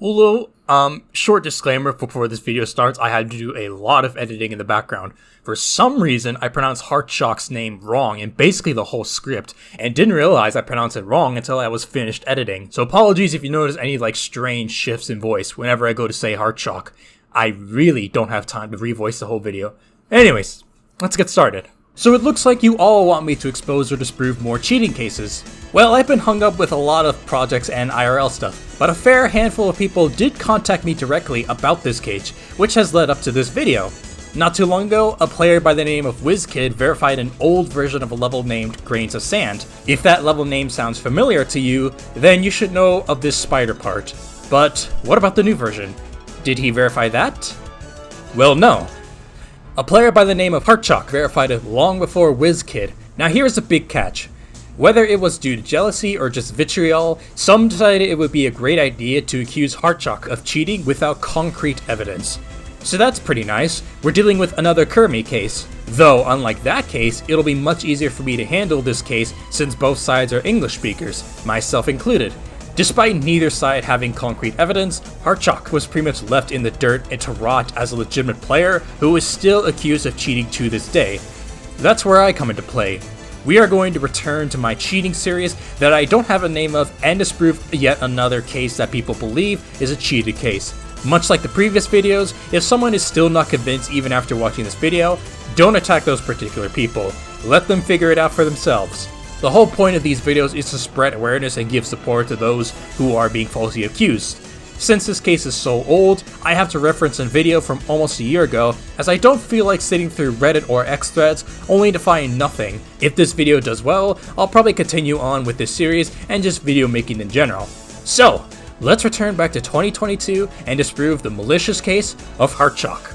Although, short disclaimer before this video starts, I had to do a lot of editing in the background. For some reason, I pronounced Harchok's name wrong in basically the whole script, and didn't realize I pronounced it wrong until I was finished editing. So apologies if you notice any strange shifts in voice whenever I go to say Harchok. I really don't have time to revoice the whole video. Anyways, let's get started. So it looks like you all want me to expose or disprove more cheating cases. Well, I've been hung up with a lot of projects and IRL stuff, but a fair handful of people did contact me directly about this case, which has led up to this video. Not too long ago, a player by the name of WizKid verified an old version of a level named Grains of Sand. If that level name sounds familiar to you, then you should know of this spider part. But what about the new version? Did he verify that? Well, no. A player by the name of Harchok verified it long before WizKid. Now here's a big catch. Whether it was due to jealousy or just vitriol, some decided it would be a great idea to accuse Harchok of cheating without concrete evidence. So that's pretty nice. We're dealing with another Kermi case. Though, unlike that case, it'll be much easier for me to handle this case since both sides are English speakers, myself included. Despite neither side having concrete evidence, Harchok was pretty much left in the dirt and to rot as a legitimate player who is still accused of cheating to this day. That's where I come into play. We are going to return to my cheating series that I don't have a name of and disprove yet another case that people believe is a cheated case. Much like the previous videos, if someone is still not convinced even after watching this video, don't attack those particular people. Let them figure it out for themselves. The whole point of these videos is to spread awareness and give support to those who are being falsely accused. Since this case is so old, I have to reference a video from almost a year ago, as I don't feel like sitting through Reddit or X threads only to find nothing. If this video does well, I'll probably continue on with this series and just video making in general. So, let's return back to 2022 and disprove the malicious case of Harchok.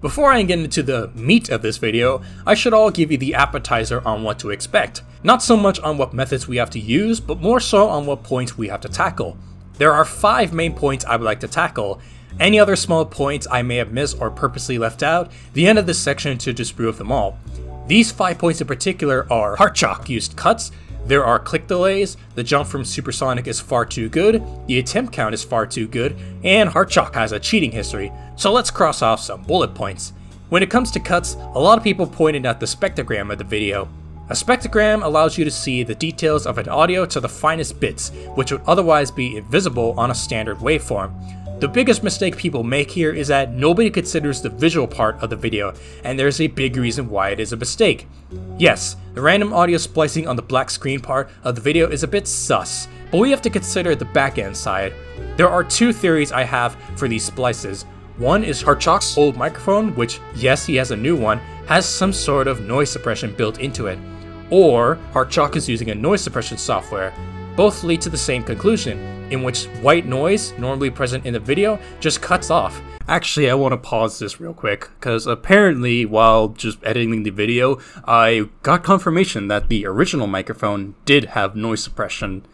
Before I get into the meat of this video, I should all give you the appetizer on what to expect. Not so much on what methods we have to use, but more so on what points we have to tackle. There are 5 main points I would like to tackle. Any other small points I may have missed or purposely left out, the end of this section to disprove them all. These 5 points in particular are: Harchok used cuts, there are click delays, the jump from supersonic is far too good, the attempt count is far too good, and Harchok has a cheating history. So let's cross off some bullet points. When it comes to cuts, a lot of people pointed at the spectrogram of the video. A spectrogram allows you to see the details of an audio to the finest bits, which would otherwise be invisible on a standard waveform. The biggest mistake people make here is that nobody considers the visual part of the video, and there's a big reason why it is a mistake. Yes, the random audio splicing on the black screen part of the video is a bit sus, but we have to consider the back end side. There are 2 theories I have for these splices. One is Harchok's old microphone, which, yes, he has a new one, has some sort of noise suppression built into it. Or Harchok is using a noise suppression software. Both lead to the same conclusion, in which white noise, normally present in the video, just cuts off. Actually, I want to pause this real quick, because apparently while just editing the video, I got confirmation that the original microphone did have noise suppression.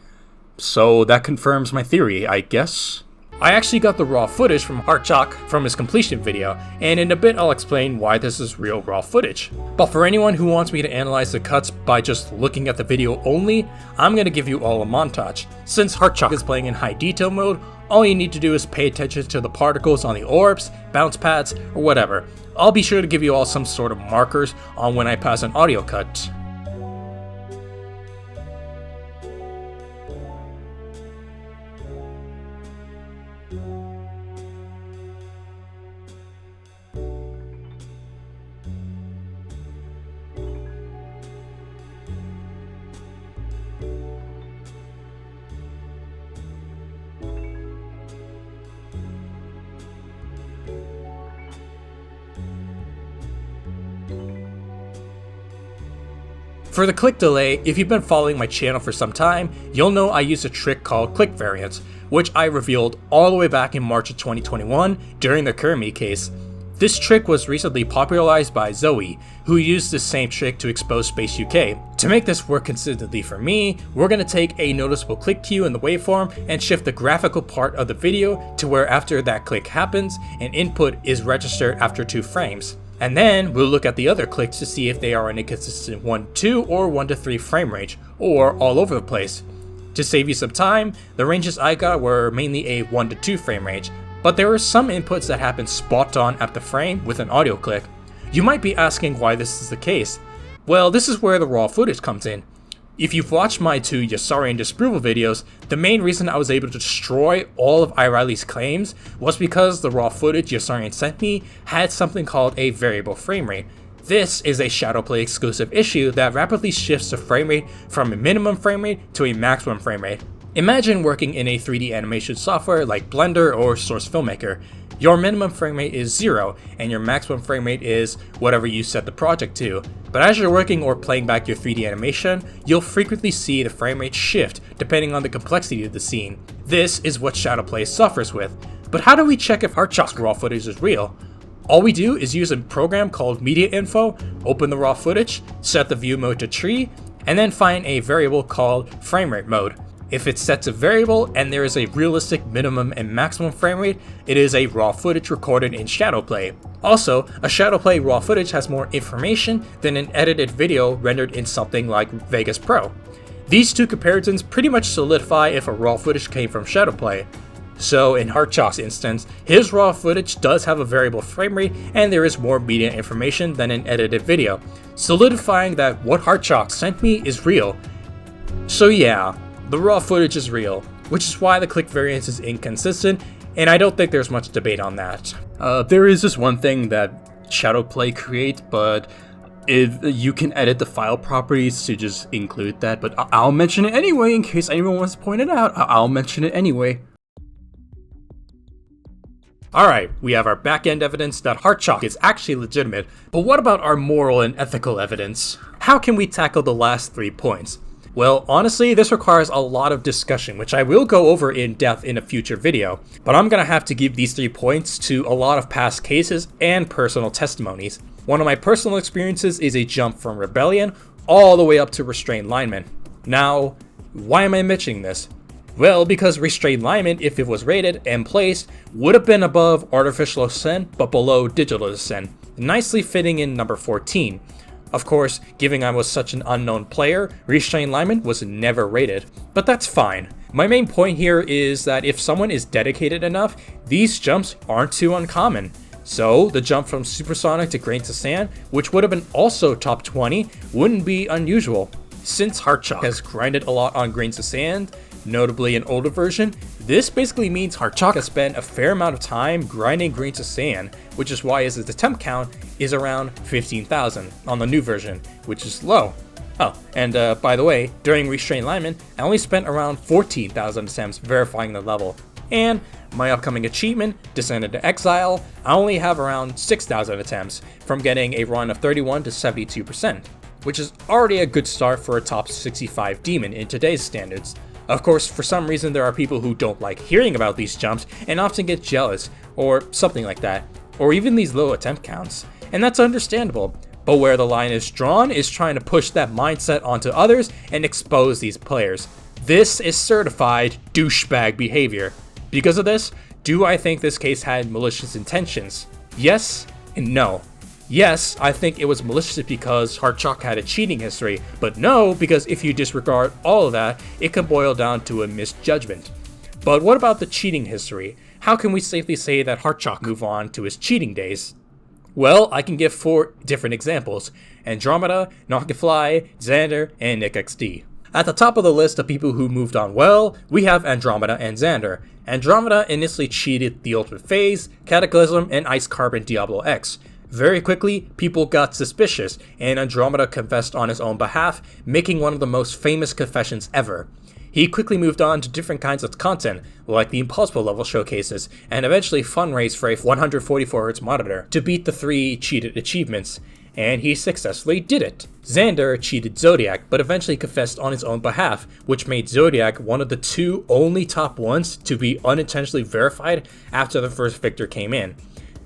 So that confirms my theory, I guess. I actually got the raw footage from Harchok from his completion video, and in a bit I'll explain why this is real raw footage. But for anyone who wants me to analyze the cuts by just looking at the video only, I'm going to give you all a montage. Since Harchok is playing in high detail mode, all you need to do is pay attention to the particles on the orbs, bounce pads, or whatever. I'll be sure to give you all some sort of markers on when I pass an audio cut. For the click delay, if you've been following my channel for some time, you'll know I use a trick called click variance, which I revealed all the way back in March of 2021 during the Kermi case. This trick was recently popularized by Zoe, who used this same trick to expose Space UK. To make this work consistently for me, we're going to take a noticeable click cue in the waveform and shift the graphical part of the video to where after that click happens, an input is registered after 2 frames. And then we'll look at the other clicks to see if they are in a consistent 1 to 2 or 1 to 3 frame range, or all over the place. To save you some time, the ranges I got were mainly a 1 to 2 frame range, but there were some inputs that happened spot on at the frame with an audio click. You might be asking why this is the case. Well, this is where the raw footage comes in. If you've watched my 2 Yasari and Disproval videos, the main reason I was able to destroy all of iRiley's claims was because the raw footage Yasarian sent me had something called a variable frame rate. This is a Shadowplay exclusive issue that rapidly shifts the frame rate from a minimum frame rate to a maximum frame rate. Imagine working in a 3D animation software like Blender or Source Filmmaker. Your minimum frame rate is 0, and your maximum frame rate is whatever you set the project to. But as you're working or playing back your 3D animation, you'll frequently see the frame rate shift depending on the complexity of the scene. This is what Shadowplay suffers with. But how do we check if Harchok's raw footage is real? All we do is use a program called Media Info, open the raw footage, set the view mode to tree, and then find a variable called frame rate mode. If it's set to variable and there is a realistic minimum and maximum frame rate, it is a raw footage recorded in Shadowplay. Also, a Shadowplay raw footage has more information than an edited video rendered in something like Vegas Pro. These two comparisons pretty much solidify if a raw footage came from Shadowplay. So in Harchok's instance, his raw footage does have a variable frame rate and there is more media information than an edited video, solidifying that what Harchok sent me is real. So yeah, the raw footage is real, which is why the click variance is inconsistent, and I don't think there's much debate on that. There is just one thing that Shadowplay creates, but if you can edit the file properties to just include that, but I'll mention it anyway in case anyone wants to point it out. I'll mention it anyway. Alright, we have our back-end evidence that Harchok is actually legitimate, but what about our moral and ethical evidence? How can we tackle the last 3 points? Well, honestly, this requires a lot of discussion, which I will go over in depth in a future video, but I'm gonna have to give these 3 points to a lot of past cases and personal testimonies. One of my personal experiences is a jump from Rebellion all the way up to Restrained Lineman. Now, why am I mentioning this? Well, because Restrained Lineman, if it was rated and placed, would have been above Artificial Ascent but below Digital Ascent, nicely fitting in number 14. Of course, given I was such an unknown player, Restrained Lineman was never rated, but that's fine. My main point here is that if someone is dedicated enough, these jumps aren't too uncommon. So, the jump from Supersonic to Grains of Sand, which would have been also top 20, wouldn't be unusual. Since Harchok has grinded a lot on Grains of Sand, notably an older version, this basically means Harchok has spent a fair amount of time grinding Grains of Sand, which is why his attempt count is around 15,000 on the new version, which is low. Oh, and by the way, during Restrained Lineman, I only spent around 14,000 attempts verifying the level. And my upcoming achievement, Descended to Exile, I only have around 6,000 attempts from getting a run of 31 to 72%, which is already a good start for a top 65 demon in today's standards. Of course, for some reason there are people who don't like hearing about these jumps and often get jealous, or something like that, or even these low attempt counts, and that's understandable. But where the line is drawn is trying to push that mindset onto others and expose these players. This is certified douchebag behavior. Because of this, do I think this case had malicious intentions? Yes and no. Yes, I think it was malicious because Harchok had a cheating history, but no, because if you disregard all of that, it can boil down to a misjudgment. But what about the cheating history? How can we safely say that Harchok moved on to his cheating days? Well, I can give 4 different examples: Andromeda, Knockfly, Xander, and NickXD. At the top of the list of people who moved on well, we have Andromeda and Xander. Andromeda initially cheated the Ultimate Phase, Cataclysm, and Ice Carbon Diablo X. Very quickly, people got suspicious, and Andromeda confessed on his own behalf, making one of the most famous confessions ever. He quickly moved on to different kinds of content, like the Impossible level showcases, and eventually fundraised for a 144Hz monitor to beat the 3 cheated achievements, and he successfully did it. Xander cheated Zodiac, but eventually confessed on his own behalf, which made Zodiac one of the 2 only top 1s to be unintentionally verified after the first victor came in.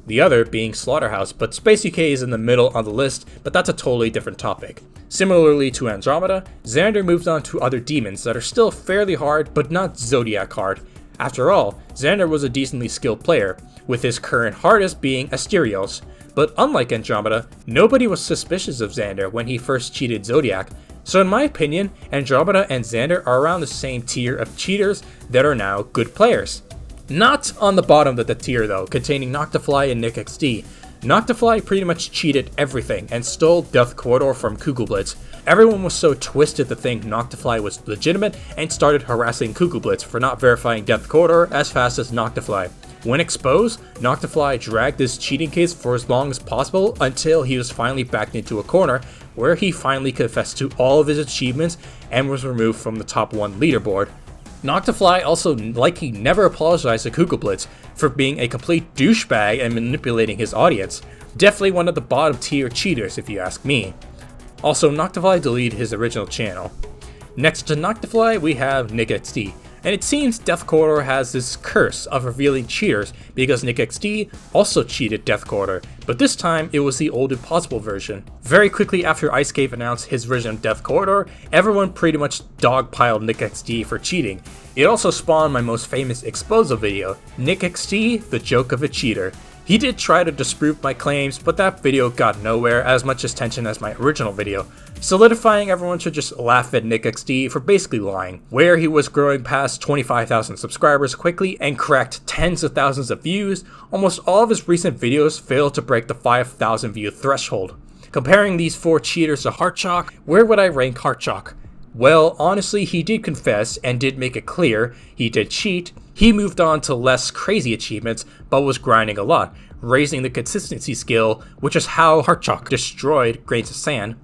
The other being Slaughterhouse, but Space UK is in the middle on the list, but that's a totally different topic. Similarly to Andromeda, Xander moved on to other demons that are still fairly hard, but not Zodiac hard. After all, Xander was a decently skilled player, with his current hardest being Asterios, But unlike Andromeda, nobody was suspicious of Xander when he first cheated Zodiac, so in my opinion, Andromeda and Xander are around the same tier of cheaters that are now good players. Not on the bottom of the tier though, containing Noctifly and NickXD. Noctifly pretty much cheated everything and stole Death Corridor from Kugelblitz. Everyone was so twisted to think Noctifly was legitimate and started harassing Kugelblitz for not verifying Death Corridor as fast as Noctifly. When exposed, Noctifly dragged this cheating case for as long as possible until he was finally backed into a corner where he finally confessed to all of his achievements and was removed from the top 1 leaderboard. Noctifly also likely never apologized to Kugelblitz for being a complete douchebag and manipulating his audience. Definitely one of the bottom tier cheaters if you ask me. Also, Noctifly deleted his original channel. Next to Noctifly we have NickXD. And it seems Death Corridor has this curse of revealing cheaters because NickXD also cheated Death Corridor, but this time it was the old impossible version. Very quickly after Ice Cave announced his version of Death Corridor, everyone pretty much dogpiled NickXD for cheating. It also spawned my most famous exposal video, NickXD, the joke of a cheater. He did try to disprove my claims, but that video got nowhere as much attention as my original video, solidifying everyone should just laugh at NickXD for basically lying, where he was growing past 25,000 subscribers quickly and cracked tens of thousands of views. Almost all of his recent videos failed to break the 5,000 view threshold. Comparing these 4 cheaters to Harchok, where would I rank Harchok? Well, honestly, he did confess and did make it clear he did cheat. He moved on to less crazy achievements, but was grinding a lot, raising the consistency skill, which is how Harchok destroyed Grains of Sand.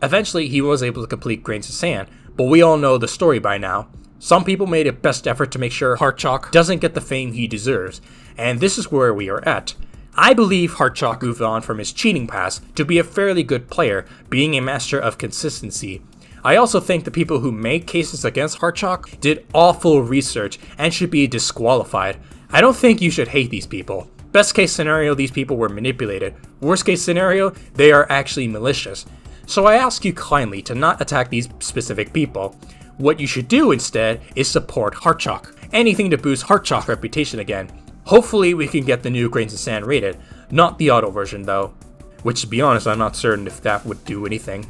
Eventually, he was able to complete Grains of Sand, but we all know the story by now. Some people made a best effort to make sure Harchok doesn't get the fame he deserves, and this is where we are at. I believe Harchok moved on from his cheating past to be a fairly good player, being a master of consistency. I also think the people who made cases against Harchok did awful research and should be disqualified. I don't think you should hate these people. Best case scenario, these people were manipulated. Worst case scenario, they are actually malicious. So I ask you kindly to not attack these specific people. What you should do instead is support Harchok. Anything to boost Harchok's reputation again. Hopefully we can get the new Grains of Sand rated, not the auto version though. Which to be honest, I'm not certain if that would do anything.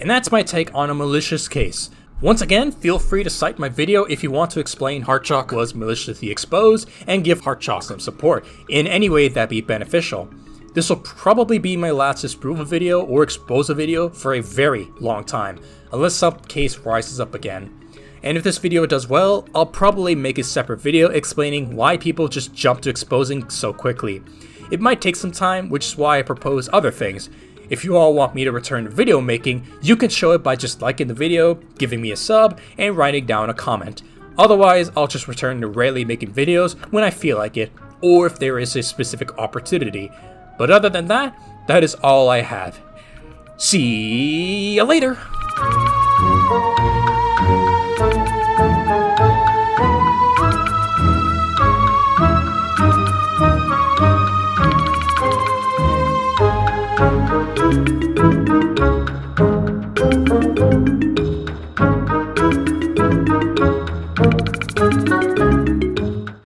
And that's my take on a malicious case. Once again, feel free to cite my video if you want to explain Harchok was maliciously exposed and give Harchok some support in any way that be beneficial. This will probably be my last disproval video or exposure video for a very long time, unless some case rises up again. And if this video does well, I'll probably make a separate video explaining why people just jump to exposing so quickly. It might take some time, which is why I propose other things. If you all want me to return to video making, you can show it by just liking the video, giving me a sub, and writing down a comment. Otherwise, I'll just return to rarely making videos when I feel like it, or if there is a specific opportunity. But other than that, that is all I have. See ya later!